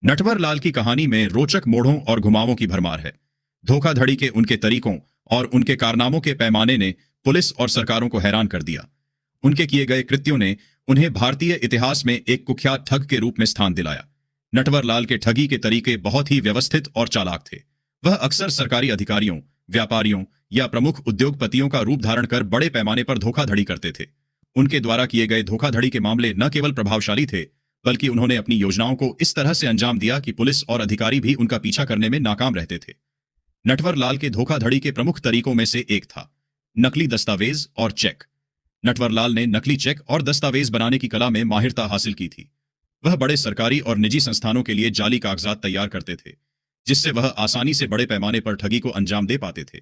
नटवर लाल की कहानी में रोचक मोड़ों और घुमावों की भरमार है। धोखाधड़ी के उनके तरीकों और उनके कारनामों के पैमाने ने पुलिस और सरकारों को हैरान कर दिया। उनके किए गए कृत्यों ने उन्हें भारतीय इतिहास में एक कुख्यात ठग के रूप में स्थान दिलाया। नटवर लाल के ठगी के तरीके बहुत ही व्यवस्थित और चालाक थे। वह अक्सर सरकारी अधिकारियों, व्यापारियों या प्रमुख उद्योगपतियों का रूप धारण कर बड़े पैमाने पर धोखाधड़ी करते थे। उनके द्वारा किए गए धोखाधड़ी के मामले न केवल प्रभावशाली थे, बल्कि उन्होंने अपनी योजनाओं को इस तरह से अंजाम दिया कि पुलिस और अधिकारी भी उनका पीछा करने में नाकाम रहते थे। नटवर लाल के धोखाधड़ी के प्रमुख तरीकों में से एक था नकली दस्तावेज और चेक। नटवर लाल ने नकली चेक और दस्तावेज बनाने की कला में माहिरता हासिल की थी। वह बड़े सरकारी और निजी संस्थानों के लिए जाली कागजात तैयार करते थे, जिससे वह आसानी से बड़े पैमाने पर ठगी को अंजाम दे पाते थे।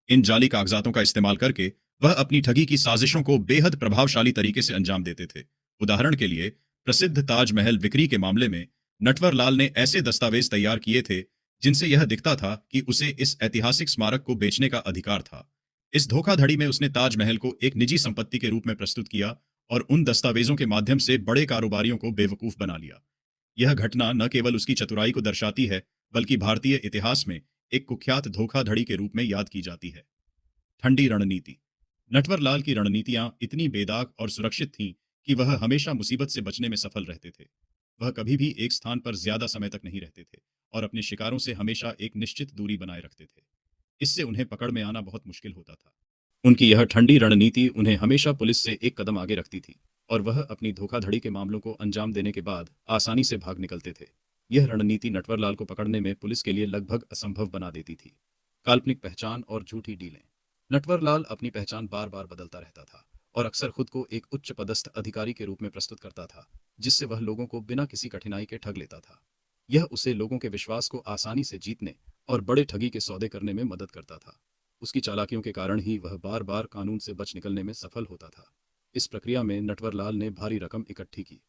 इन जाली कागजातों का इस्तेमाल करके वह अपनी ठगी की साजिशों को बेहद प्रभावशाली तरीके से अंजाम देते थे। उदाहरण के लिए, प्रसिद्ध ताजमहल बिक्री के मामले में नटवर लाल ने ऐसे दस्तावेज तैयार किए थे जिनसे यह दिखता था कि उसे इस ऐतिहासिक स्मारक को बेचने का अधिकार था। इस धोखाधड़ी में उसने ताजमहल को एक निजी संपत्ति के रूप में प्रस्तुत किया और उन दस्तावेजों के माध्यम से बड़े कारोबारियों को बेवकूफ बना लिया। यह घटना न केवल उसकी चतुराई को दर्शाती है, बल्कि भारतीय इतिहास में एक कुख्यात धोखाधड़ी के रूप में याद की जाती है। ठंडी रणनीति। नटवर लाल की रणनीतियां इतनी बेदाग और सुरक्षित थीं कि वह हमेशा मुसीबत से बचने में सफल रहते थे। वह कभी भी एक स्थान पर ज्यादा समय तक नहीं रहते थे और अपने शिकारों से हमेशा एक निश्चित दूरी बनाए रखते थे। इससे उन्हें पकड़ में आना बहुत मुश्किल होता था। उनकी यह ठंडी रणनीति उन्हें हमेशा पुलिस से एक कदम आगे रखती थी और वह अपनी धोखाधड़ी के मामलों को अंजाम देने के बाद आसानी से भाग निकलते थे। यह रणनीति नटवरलाल को पकड़ने में पुलिस के लिए लगभग असंभव बना देती थी। काल्पनिक पहचान और झूठी डीलें। नटवरलाल अपनी पहचान बार बार बदलता रहता था और अक्सर खुद को एक उच्च पदस्थ अधिकारी के रूप में प्रस्तुत करता था, जिससे वह लोगों को बिना किसी कठिनाई के ठग लेता था। यह उसे लोगों के विश्वास को आसानी से जीतने और बड़े ठगी के सौदे करने में मदद करता था। उसकी चालाकियों के कारण ही वह बार बार कानून से बच निकलने में सफल होता था। इस प्रक्रिया में नटवरलाल ने भारी रकम इकट्ठी की।